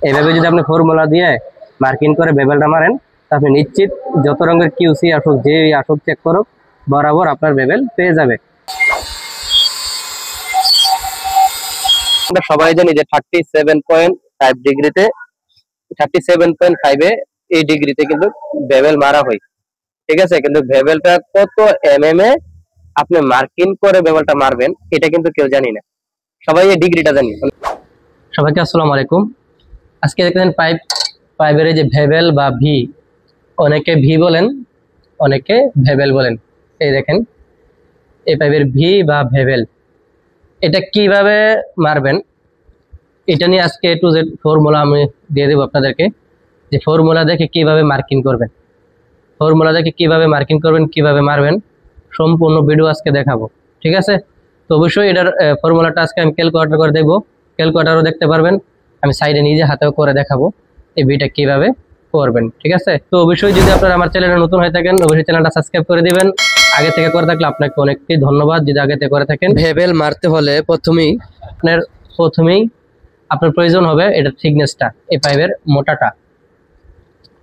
এইভাবে যদি আপনি ফর্মুলা দিয়ে মার্কিং করে বেবেলটা মারেন, আপনি নিশ্চিত যত রঙের কিউসি আসুক, যে আসুক চেক করুক, বরাবর আপনার বেবেল পেয়ে যাবে। আমরা সবাই জানি যে 37.5 ডিগ্রিতে 37.5 এই ডিগ্রিতে কিন্তু বেবেল মারা হয়, ঠিক আছে। কিন্তু বেবেলটা কত এমএম এ আপনি মার্কিং করে বেবেলটা মারবেন এটা কিন্তু কেউ জানি না, সবাই এই ডিগ্রিটা জানি। সবাইকে আসসালামু আলাইকুম। আজকে দেখেন পাইপের যে ভেবেল বা ভি, অনেকে ভি বলেন, অনেকে ভেবেল বলেন। এই দেখেন এই পাইপের ভি বা ভেবেল, এটা কিভাবে মারবেন এটা নিয়ে আজকে A to Z ফর্মুলা আমি দিয়ে দেবো আপনাদেরকে, যে ফর্মুলা দেখে কিভাবে মার্কিং করবেন, ফর্মুলা দেখে কিভাবে মার্কিং করবেন, কিভাবে মারবেন, সম্পূর্ণ ভিডিও আজকে দেখাবো, ঠিক আছে। তো অবশ্যই এটার ফর্মুলাটা আজকে আমি ক্যালকুলেটর করে দেখবো, ক্যালকুলেটরও দেখতে পারবেন, আমি সাইডে নিজে হাতেও করে দেখাবো এই ভিটা কিভাবে করবেন, ঠিক আছে। তো অবশ্যই যদি আপনারা আমার চ্যানেলে নতুন হয়ে থাকেন, অবশ্যই চ্যানেলটা সাবস্ক্রাইব করে দিবেন। আগে থেকে করে থাকলে আপনাকে অনেকটি ধন্যবাদ যদি আগে থেকে করে থাকেন। ভেবেল মারতে হলে প্রথমেই আপনার প্রয়োজন হবে এটা থিকনেসটা, এই পাইপের মোটাটা,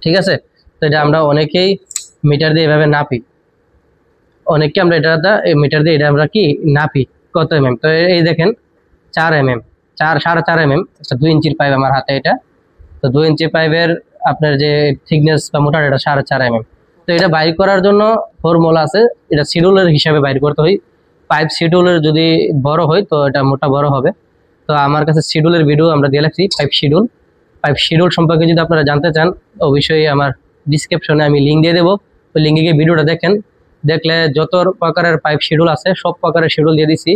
ঠিক আছে। তো এটা আমরা অনেকেই মিটার দিয়ে এভাবে নাপি, অনেকে আমরা এটা মিটার দিয়ে এটা আমরা কি নাপি কত এমএম। তো এই দেখেন 4 mm, 4.5 mm, 2 ইঞ্চির পাইপ আমার হাতে এটা। তো 2 ইঞ্চি পাইপের আপনার যে থিকনেস বা মোটাটা এটা 4.5 mm। তো এটা বাইর করার জন্য ফর্মুলা আছে, এটা শিডিউলের হিসাবে বাইর করতে হয়। পাইপ শিডিউলের যদি বড় হয় তো এটা মোটা বড় হবে। তো আমার কাছে শিডিউলের ভিডিও আমরা দিয়ে রাখছি, পাইপ শিডিউল সম্পর্কে যদি আপনারা জানতে চান অবশ্যই আমার ডিসক্রিপশনে আমি লিঙ্ক দিয়ে দেবো, ওই লিঙ্কে গিয়ে ভিডিওটা দেখেন, দেখলে যত প্রকারের পাইপ শিডিউল আছে সব প্রকারের শিডিউল দিয়ে দিছি।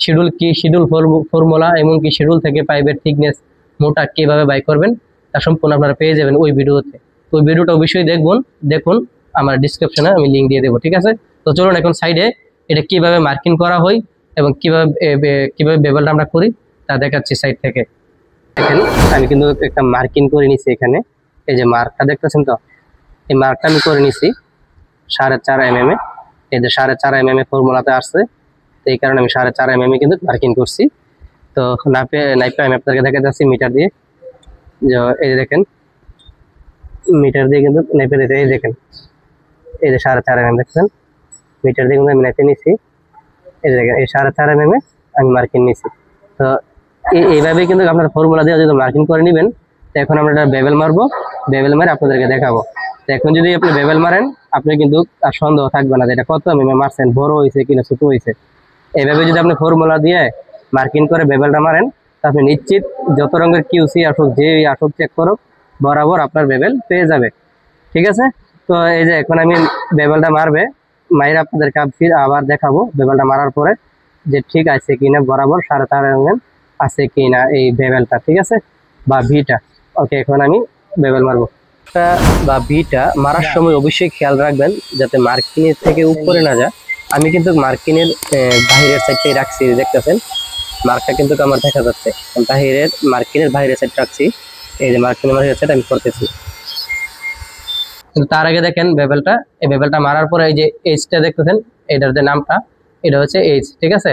শিডিউল কি, শিডিউল ফর্মুলা, এমনকি শিডিউল থেকে পাইপের থিকনেস মোটা কীভাবে বাই করবেন তা সম্পূর্ণ আপনারা পেয়ে যাবেন ওই ভিডিওতে। তো ওই ভিডিওটা অবশ্যই দেখুন, আমার ডিসক্রিপশনে আমি লিঙ্ক দিয়ে দেবো, ঠিক আছে। তো চলুন এখন সাইডে এটা কিভাবে মার্কিং করা হয় এবং কিভাবে বেবেলটা আমরা করি তা দেখাচ্ছি সাইড থেকে। দেখেন আমি কিন্তু একটা মার্কিং করে নিছি এখানে, এই যে মার্কটা দেখতেছেন, তো এই মার্কটা আমি করে নিছি 4.5 mm এ। এই যে 4.5 mm ফর্মুলাতে আসছে, এই কারণে আমি 4.5 mm কিন্তু মার্কিং করছি। তো নাইপে আমি আপনাদেরকে দেখা যাচ্ছি মিটার দিয়ে, যে এই যে দেখেন মিটার দিয়ে কিন্তু নাইপে দিতে, এই দেখেন এই যে 4.5 mm দেখছেন, মিটার দিয়ে কিন্তু আমি নাইপে নিছি। এই যে দেখেন এই 4.5 mm আমি মার্কিং নিছি। তো এইভাবেই কিন্তু আপনার ফর্মুলা দিয়ে যদি মার্কিং করে নেবেন, তো এখন আমরা এটা বেবেল মারবো, বেবেল মারে আপনাদেরকে দেখাবো। তো এখন যদি আপনি বেবেল মারেন আপনি কিন্তু আর সন্দেহ থাকবে না যে এটা কত এমএম মারছেন, বড় হয়েছে কিনা ছোট হয়েছে। এইভাবে যদি আপনি ফর্মুলা দিয়ে মার্কিং করে বেবেলটা মারেন, তা আপনি নিশ্চিত যত রঙের কিউসি আসুক, যে আসুক চেক করুক, বরাবর আপনার বেবেল পেয়ে যাবে, ঠিক আছে। তো এই যে এখন আমি বেবেলটা মারবে মাইরে আপনাদেরকে আবার দেখাবো বেবেলটা মারার পরে যে ঠিক আছে কিনা, বরাবর 4.5 mm আছে কিনা এই বেবেলটা, ঠিক আছে, বা ভিটা। ওকে, এখন আমি বেবেল মারবো। বা ভিটা মারার সময় অবশ্যই খেয়াল রাখবেন যাতে মার্কিনের থেকে উপরে না যায়। আমি কিন্তু মার্কিনের বাহিরের সাইডটাই রাখছি, দেখতেছেন মার্কটা কিন্তু আমার দেখা যাচ্ছে, মার্কিনের বাইরের সাইড রাখছি। এই যে মার্কিনের বাইরের সাইড আমি করতেছি। কিন্তু তার আগে দেখেন বেবেলটা, এই বেবেলটা মারার পরে এই যে এইচটা দেখতেছেন, এটার যে নামটা এটা হচ্ছে এইচ, ঠিক আছে।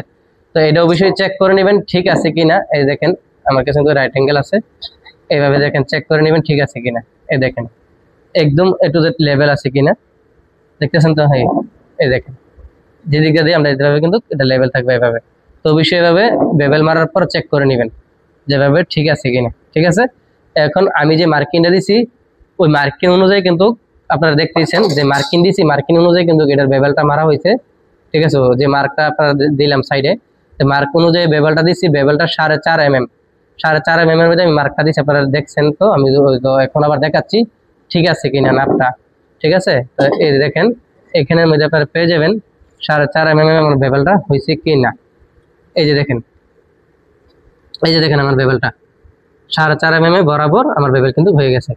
তো এটা অবশ্যই চেক করে নেবেন ঠিক আছে কিনা। এই দেখেন আমার কাছে কিন্তু রাইট অ্যাঙ্গেল আছে, এইভাবে দেখেন চেক করে নেবেন ঠিক আছে কিনা। এই দেখেন একদম A to Z লেভেল আছে কিনা, দেখতেছেন তো। হ্যাঁ, এই দেখেন যেদিকে দিয়ে আমরা এইভাবে কিন্তু এটা লেভেল থাকবে এভাবে। তো অবশ্যই এভাবে বেবেল মারার পর চেক করে নেবেন যেভাবে ঠিক আছে কিনা, ঠিক আছে। এখন আমি যে মার্কিংটা দিছি ওই মার্কিং অনুযায়ী কিন্তু আপনারা দেখতেছেন যে মার্কিং দিছি, মার্কিং অনুযায়ী কিন্তু এটার বেবেলটা মারা হয়েছে, ঠিক আছে। যে মার্কটা আপনারা দিলাম সাইডে, মার্ক অনুযায়ী বেবেলটা দিছি, বেবেলটা 4.5 mm, 4.5 mm এর মধ্যে আমি মার্কটা দিচ্ছি, আপনারা দেখছেন তো। আমি তো এখন আবার দেখাচ্ছি ঠিক আছে কিনা নাপটা, ঠিক আছে। তো এই দেখেন এখানের মধ্যে আপনারা পেয়ে যাবেন 4.5 mm আমার বেবেলটা হয়েছে কিনা। এই যে দেখেন, এই যে দেখেন আমার বেবেলটা 4.5 mm বরাবর আমার বেবেল কিন্তু হয়ে গেছে।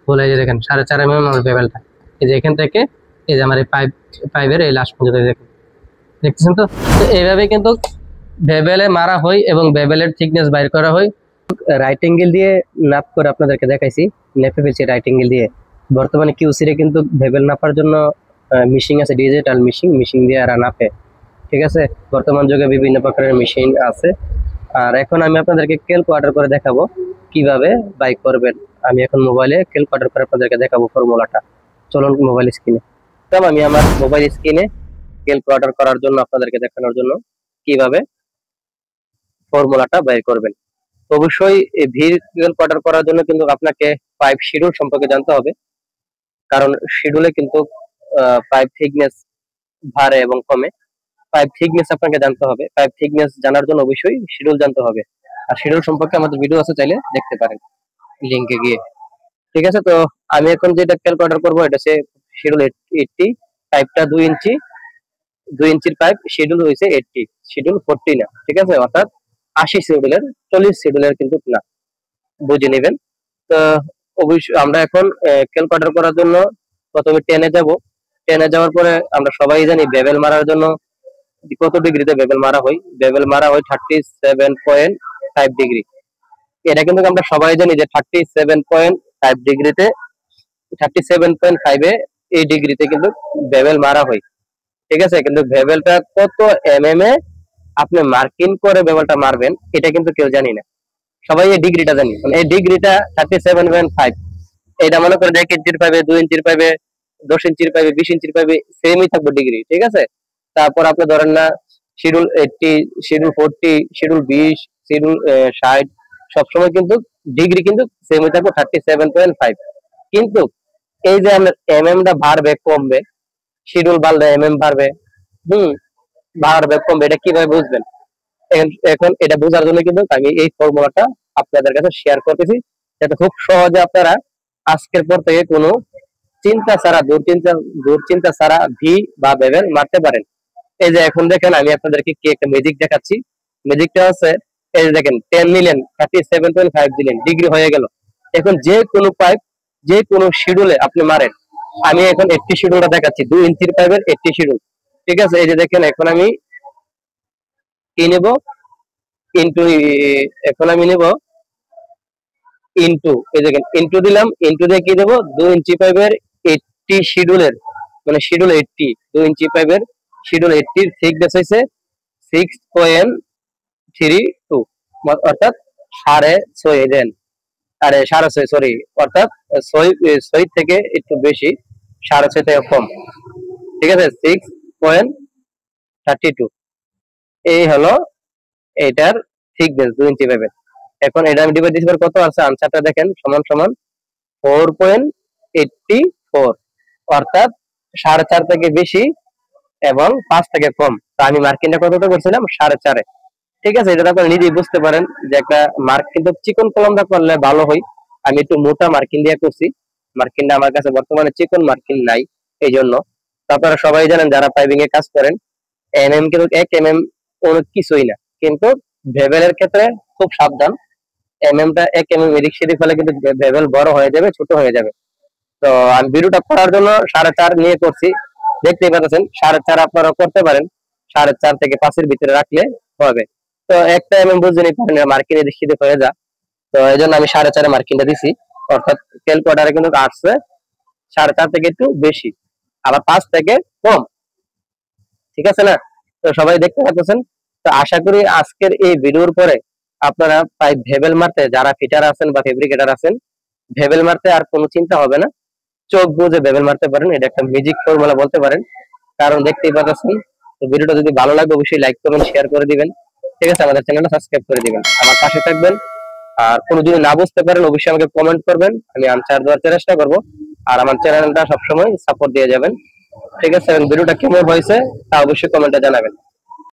বলে এই যে দেখেন 4.5 mm আমার বেবেলটা, এই যে এখান থেকে এই যে আমার এই পাইপের এই লাস্ট পর্যন্ত দেখতেছেন তো। তো এইভাবে কিন্তু বেবেলে মারা হয় এবং বেবেলের থিকনেস বাইর করা হয়। রাইট অ্যাঙ্গেল দিয়ে নাপ করে আপনাদেরকে দেখাইছি, নেপে ফেলছি রাইট অ্যাঙ্গেল দিয়ে। বর্তমানে কিউসিরে কিন্তু বেবেল নাপার জন্য মেশিন আছে, ডিজিটাল মেশিন দিয়ে আর নাপে, ঠিক আছে। বর্তমান যুগে বিভিন্ন প্রকারের মেশিন আছে। আর এখন আমি আপনাদেরকে ক্যালকুলেটর করে দেখাবো কিভাবে বাই করবেন। আমি এখন মোবাইলে ক্যালকুলেটর করে আপনাদেরকে দেখাবো ফর্মুলাটা। চলুন মোবাইল স্ক্রিনে। আমি আমার মোবাইল স্ক্রিনে ক্যালকুলেটর করার জন্য আপনাদেরকে দেখানোর জন্য কিভাবে ফর্মুলাটা বের করবেন। অবশ্যই ভি ক্যালকুলেটর করার জন্য কিন্তু আপনাকে পাইপ শিডিউল সম্পর্কে জানতে হবে, কারণ শিডিউলে কিন্তু পাইপ থিকনেস বাড়ে এবং কমে। পাইপ থিকনেস আপনাকে জানতে হবে। পাইপ থিকনেস জানার জন্য অবশ্যই শিডিউল জানতে হবে। আর শিডিউল সম্পর্কে আমাদের ভিডিও আছে, চাইলে দেখতে পারেন লিংকে গিয়ে। ঠিক আছে, তো আমি এখন যেটা ক্যালকুলেটর করবো এটা হচ্ছে শিডিউল 80। পাইপটা 2 ইঞ্চি, 2 ইঞ্চির পাইপ, শিডিউল হয়েছে 80, শিডিউল 40 না। ঠিক আছে, অর্থাৎ 80 শিডিউলের, 40 শিডিউলের কিন্তু না, বুঝে নেবেন। তো অবশ্যই আমরা এখন ক্যালকুলেটর করার জন্য প্রথমে 10-এ যাব। 10-এ যাওয়ার পরে আমরা সবাই জানি বেবেল মারার জন্য কত ডিগ্রিতে বেবেল মারা হয়। বেবেল মারা হয় 37.5 ডিগ্রি। এটা কিন্তু আমরা সবাই জানি যে 37.5 ডিগ্রিতে, 37.5 এই ডিগ্রিতে কিন্তু বেবেল মারা হয়। ঠিক আছে, কিন্তু বেবেলটা কত এমএম এ আপনি মার্কিং করে বেবেলটা মারবেন এটা কিন্তু কেউ জানি না। সবাই এই ডিগ্রিটা জানি, এই ডিগ্রিটা 37.5। এটা মনে করে 1 ইঞ্চির পাইবে, 2 ইঞ্চির পাইবে, 10 ইঞ্চির পাইবে, 20 ইঞ্চির পাইবে, সেমই থাকবে ডিগ্রি। ঠিক আছে, তারপর আপনি ধরেন না শিডিউল 80, শিডিউল 40, শিডিউল 20, শিডিউল 60, সবসময় কিন্তু ডিগ্রি কিন্তু সেমই থাকবে 37.5। কিন্তু এই যে আমরা এমএমটা বাড়বে কমবে, শিডিউল বাড়লে এমএম বাড়বে, বাড়বে কমবে, এটা কিভাবে বুঝবেন? এখন এটা বোঝার জন্য কিন্তু আমি এই ফর্মুলাটা আপনাদের কাছে শেয়ার করতেছি, যাতে খুব সহজে আপনারা আজকের পর থেকে কোনো চিন্তা ছাড়া, দুশ্চিন্তা ছাড়া ভি বা বেবেল মারতে পারেন। এই যে এখন দেখেন আমি আপনাদেরকে কি একটা ম্যাজিক দেখাচ্ছি। ম্যাজিকটা হচ্ছে, এই যে দেখেন 10 নিলেন, 37.5 দিলেন, ডিগ্রি হয়ে গেল। এখন যে কোনো পাইপ, যে কোনো শিডিউলে আপনি মারেন। আমি এখন 80 শিডিউলটা দেখাচ্ছি, 2 ইঞ্চির পাইপের 80 শিডিউল। ঠিক আছে, এই যে দেখেন এখন আমি কি নেব, ইনটু, এখন আমি নেব ইনটু, এই দেখেন ইনটু দিলাম, ইনটু দিয়ে কি দেবো, 2 ইঞ্চি পাইপের 80 শিডিউলের, মানে শিডিউল 80, 2 ইঞ্চি পাইপের শিডিউল 80 এর থিকনেস হইছে 6.32, অর্থাৎ 6.5 দেন, আরে 6.5 সরি, অর্থাৎ 6 থেকে একটু বেশি, 6.5 থেকে কম। ঠিক আছে, 6.32 এই হলো এটার থিকনেস 2 ইঞ্চি পাইপের। এখন এটা আমি ডিভাইড দিছি, কত আছে আনসারটা দেখেন, সমান সমান 4.84, অর্থাৎ 4.5 থেকে বেশি এবং 5 থেকে কম। তো আমি মার্কিংটা কতটা করছিলাম, 4.5। ঠিক আছে, এটা আপনারা নিজেই বুঝতে পারেন যে একটা মার্ক কিন্তু চিকন কলমটা করলে ভালো হয়। আমি একটু মোটা মার্কিং দিয়ে করছি, মার্কিংটা আমার কাছে বর্তমানে চিকন মার্কিং নাই, এই জন্য। তো আপনারা সবাই জানেন যারা পাইপিং এ কাজ করেন, এমএম কিন্তু 1 এমএম অনেক কিছুই না, কিন্তু ভেবেলের ক্ষেত্রে খুব সাবধান। এমএমটা 1 এমএম এদিক সেদিক হলে কিন্তু ভেবেল বড় হয়ে যাবে, ছোট হয়ে যাবে। তো আমি ভিডিওটা করার জন্য 4.5 নিয়ে করছি, দেখতেই পাচ্ছেন। 4.5 আপনারা করতে পারেন, 4.5 থেকে 5-এর ভিতরে রাখলে হবে। তো একটা এমএম বুঝে নিতে পারেন, মার্কিং এদিক সেদিক হয়ে যা। তো এই জন্য আমি 4.5 মার্কিংটা দিছি, অর্থাৎ ক্যালকুলেটরে কিন্তু আসছে 4.5 থেকে একটু বেশি, আবার 5 থেকে কম। ঠিক আছে না? তো সবাই দেখতে পাচ্ছেন। তো আশা করি আজকের এই ভিডিওর পরে আপনারা পাইপ ভেবেল মারতে, যারা ফিটার আছেন বা ফেব্রিকেটার আছেন, ভেবেল মারতে আর কোনো চিন্তা হবে না, চোখ বুঝে ভেবেল মারতে পারেন। এটা একটা ম্যাজিক ফর্মুলা বলতে পারেন, কারণ দেখতেই পাচ্ছেন। তো ভিডিওটা যদি ভালো লাগে অবশ্যই লাইক করবেন, শেয়ার করে দিবেন। ঠিক আছে, আমাদের চ্যানেলটা সাবস্ক্রাইব করে দিবেন, আমার পাশে থাকবেন। আর কোনো যদি না বুঝতে পারেন অবশ্যই আমাকে কমেন্ট করবেন, আমি আনসার দেওয়ার চেষ্টা করব। আর আমার চ্যানেলটা সবসময় সাপোর্ট দিয়ে যাবেন। ঠিক আছে, ভিডিওটা কেমন হয়েছে তা অবশ্যই কমেন্টে জানাবেন।